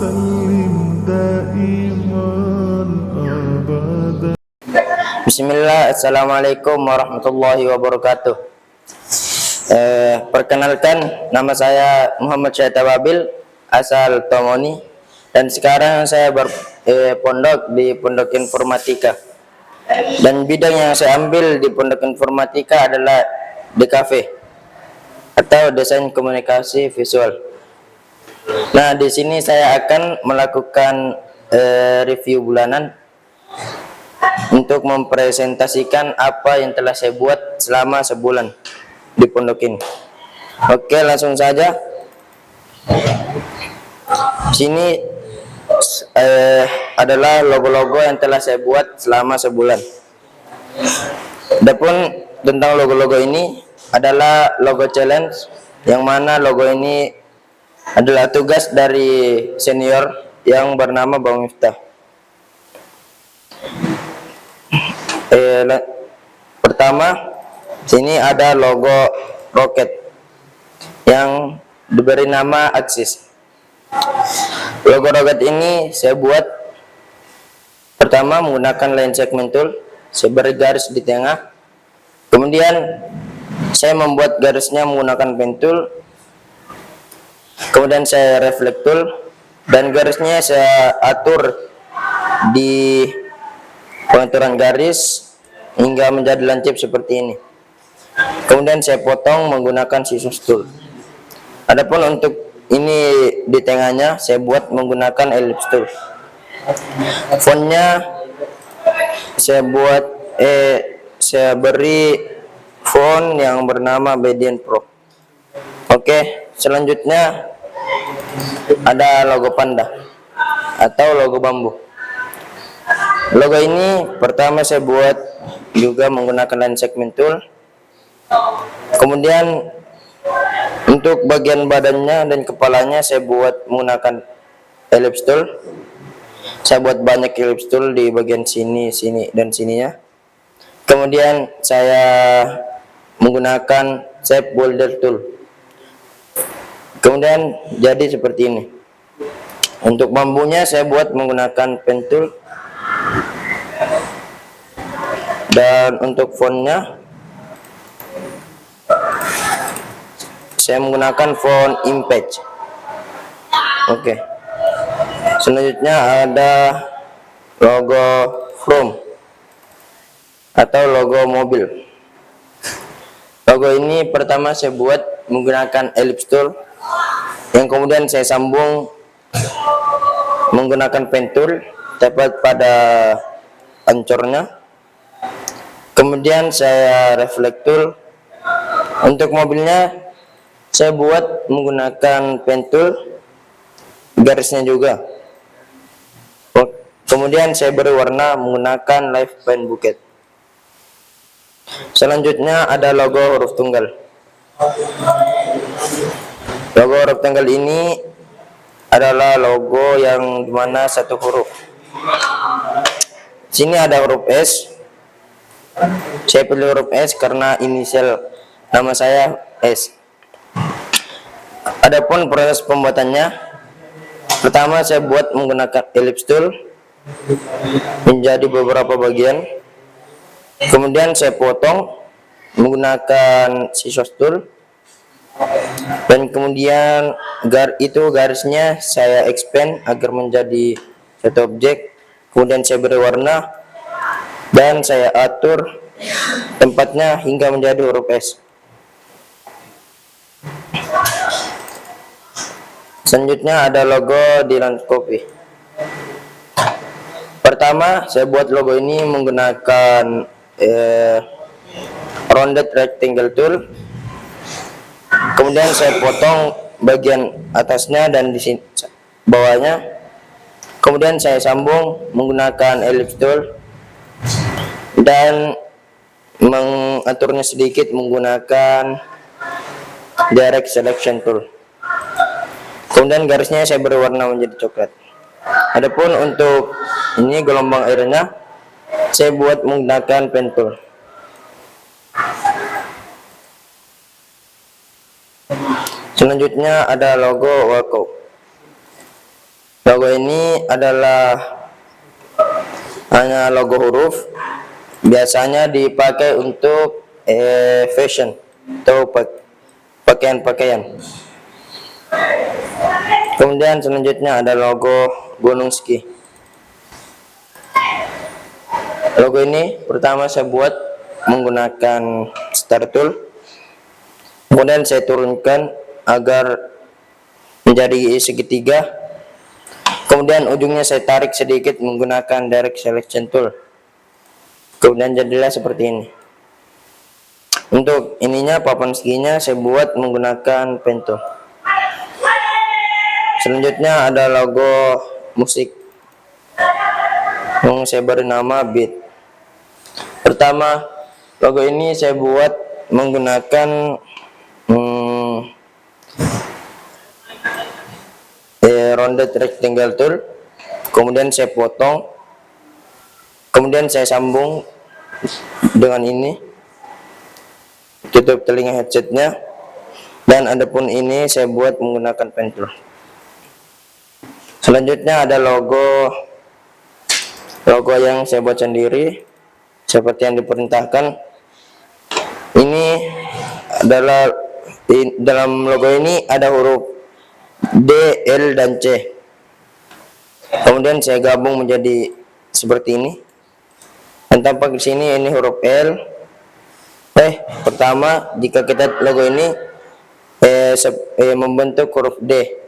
وسلم دائما أبدا. Bismillah, Assalamualaikum warahmatullahi wabarakatuh. Perkenalkan, nama saya Muhammad Syaita Wabil, asal Tomoni, dan sekarang saya berpondok di Pondok Informatika. Dan bidang yang saya ambil di Pondok Informatika adalah DKV atau Desain Komunikasi Visual. Nah, di sini saya akan melakukan review bulanan untuk mempresentasikan apa yang telah saya buat selama sebulan di pondok ini. Oke, langsung saja. Sini adalah logo-logo yang telah saya buat selama sebulan. Adapun tentang logo-logo ini adalah logo challenge, yang mana logo ini adalah tugas dari senior yang bernama Bang Miftah. Pertama, sini ada logo roket yang diberi nama Axis. Logo roket ini saya buat pertama menggunakan line segment tool, saya beri garis di tengah. Kemudian saya membuat garisnya menggunakan pen tool. Kemudian saya reflect tool dan garisnya saya atur di pengaturan garis hingga menjadi lancip seperti ini. Kemudian saya potong menggunakan scissors tool. Adapun untuk ini di tengahnya saya buat menggunakan ellipse tool. Fontnya saya buat saya beri font yang bernama Bedian Pro. Oke, selanjutnya ada logo panda atau logo bambu. Logo ini pertama saya buat juga menggunakan line segment tool. Kemudian untuk bagian badannya dan kepalanya saya buat menggunakan ellipse tool. Saya buat banyak ellipse tool di bagian sini, sini, dan sininya. Kemudian saya menggunakan shape boulder tool. Kemudian jadi seperti ini. Untuk bambunya saya buat menggunakan pen tool. Dan untuk fontnya saya menggunakan font Impact. Oke. Selanjutnya ada logo From atau logo mobil. Logo ini pertama saya buat menggunakan ellipse tool, yang kemudian saya sambung menggunakan pen tool tepat pada ancornya. Kemudian saya reflect tool. Untuk mobilnya saya buat menggunakan pen tool, garisnya juga. Kemudian saya beri warna menggunakan live pen bucket. Selanjutnya ada logo huruf tunggal. Logo huruf tunggal ini adalah logo yang dimana satu huruf. Sini ada huruf S. Saya pilih huruf S karena inisial nama saya S. Adapun proses pembuatannya, pertama saya buat menggunakan ellipse tool menjadi beberapa bagian. Kemudian saya potong menggunakan scissors tool. Dan kemudian garisnya saya expand agar menjadi satu objek. Kemudian saya beri warna dan saya atur tempatnya hingga menjadi huruf S. Selanjutnya ada logo di Copy. Pertama saya buat logo ini menggunakan rounded rectangle tool. Kemudian saya potong bagian atasnya dan di sini bawahnya. Kemudian saya sambung menggunakan ellipse tool dan mengaturnya sedikit menggunakan direct selection tool. Kemudian garisnya saya beri warna menjadi coklat. Adapun untuk ini gelombang airnya saya buat menggunakan pen tool. Selanjutnya ada logo Wacom. Logo ini adalah hanya logo huruf, biasanya dipakai untuk fashion atau pakaian-pakaian. Kemudian selanjutnya ada logo gunung ski. Logo ini pertama saya buat menggunakan star tool, kemudian saya turunkan agar menjadi segitiga, kemudian ujungnya saya tarik sedikit menggunakan direct selection tool, kemudian jadilah seperti ini. Untuk ininya, papan skinya saya buat menggunakan pen tool. Selanjutnya ada logo musik yang saya beri nama Beat. Pertama, logo ini saya buat menggunakan rounded rectangle tool, kemudian saya potong, kemudian saya sambung dengan ini, tutup telinga headsetnya, dan adapun ini saya buat menggunakan pen tool. Selanjutnya ada logo yang saya buat sendiri seperti yang diperintahkan. Ini adalah dalam logo ini ada huruf D, L, dan C. Kemudian saya gabung menjadi seperti ini. Dan tampak di sini ini huruf L. Pertama, jika kita logo ini membentuk huruf D,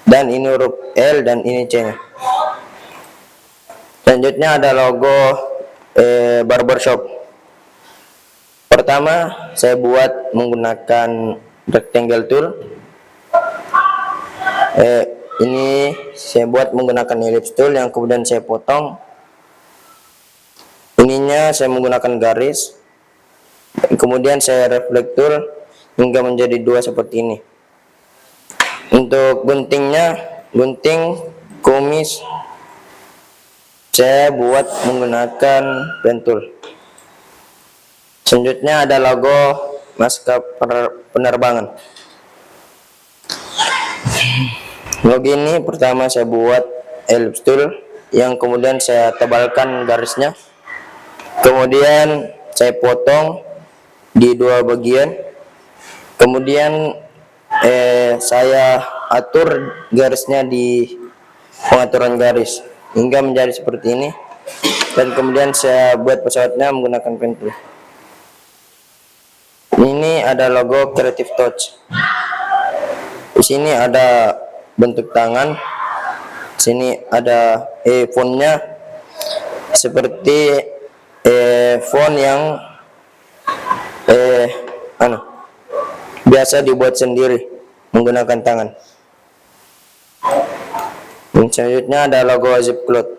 dan ini huruf L, dan ini C. Selanjutnya ada logo barbershop. Pertama, saya buat menggunakan rectangle tool. Ini saya buat menggunakan ellipse tool yang kemudian saya potong. Ininya saya menggunakan garis, kemudian saya reflect tool hingga menjadi dua seperti ini. Untuk guntingnya, gunting kumis saya buat menggunakan pen tool. Selanjutnya ada logo maskapai penerbangan. Logo ini pertama saya buat ellipse tool yang kemudian saya tebalkan garisnya, kemudian saya potong di dua bagian, kemudian saya atur garisnya di pengaturan garis hingga menjadi seperti ini, dan kemudian saya buat pesawatnya menggunakan pen tool. Ini ada logo Creative Touch. Di sini ada bentuk tangan, di sini ada fontnya seperti font yang biasa dibuat sendiri menggunakan tangan. Dan selanjutnya ada logo Zipcloth.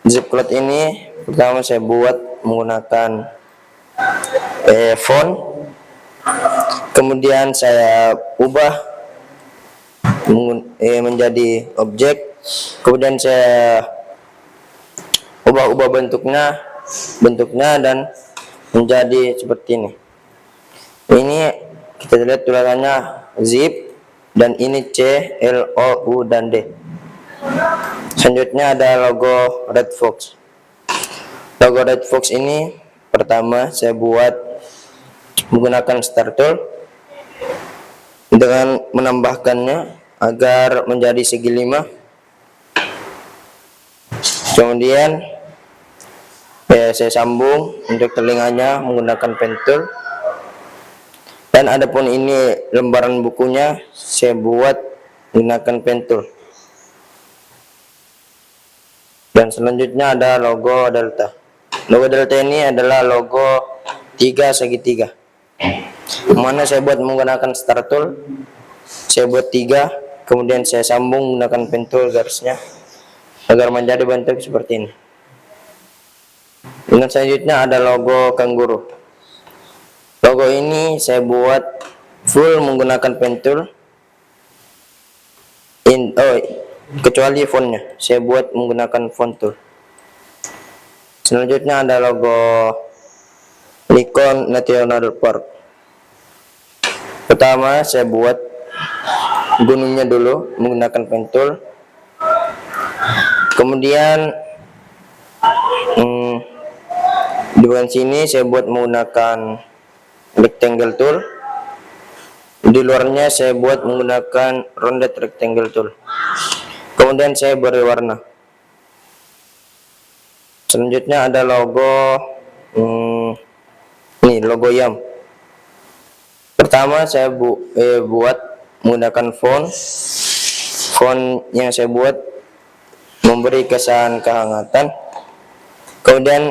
Zipcloth ini pertama saya buat menggunakan font, kemudian saya ubah menjadi objek, kemudian saya ubah bentuknya dan menjadi seperti ini. Ini kita lihat tulisannya zip, dan ini C, L, O, U, dan D. Selanjutnya ada logo Red Fox. Logo Red Fox ini pertama saya buat menggunakan star tool dengan menambahkannya agar menjadi segi 5. Kemudian saya sambung untuk telinganya menggunakan pen tool. Dan adapun ini lembaran bukunya saya buat menggunakan pen tool. Dan selanjutnya ada logo Delta. Logo Delta ini adalah logo 3 segitiga, mana saya buat menggunakan star tool. Saya buat 3, kemudian saya sambung menggunakan pen tool garisnya agar menjadi bentuk seperti ini. Dan selanjutnya ada logo kanguru. Logo ini saya buat full menggunakan pen tool, kecuali fontnya saya buat menggunakan font tool. Selanjutnya ada logo Lincoln National Park. Pertama saya buat gunungnya dulu menggunakan pen tool. Kemudian di bagian sini saya buat menggunakan rectangle tool. Di luarnya saya buat menggunakan rounded rectangle tool. Kemudian saya beri warna. Selanjutnya ada logo, ini logo YAM. Pertama saya buat menggunakan font yang saya buat memberi kesan kehangatan. Kemudian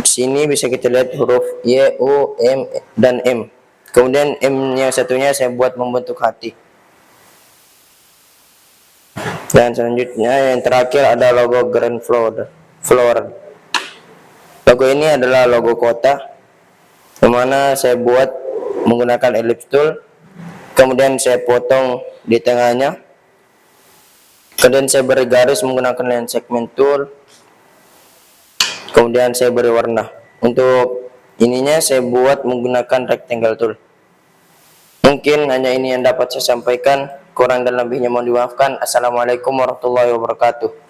sini bisa kita lihat huruf Y, U, M, dan M. Kemudian M yang satunya saya buat membentuk hati. Dan selanjutnya yang terakhir ada logo Grand Floor. Logo ini adalah logo kota, yang mana saya buat menggunakan ellipse tool. Kemudian saya potong di tengahnya. Kemudian saya beri garis menggunakan line segment tool. Kemudian saya beri warna. Untuk ininya saya buat menggunakan rectangle tool. Mungkin hanya ini yang dapat saya sampaikan. Kurang dan lebihnya mohon dimaafkan. Assalamualaikum warahmatullahi wabarakatuh.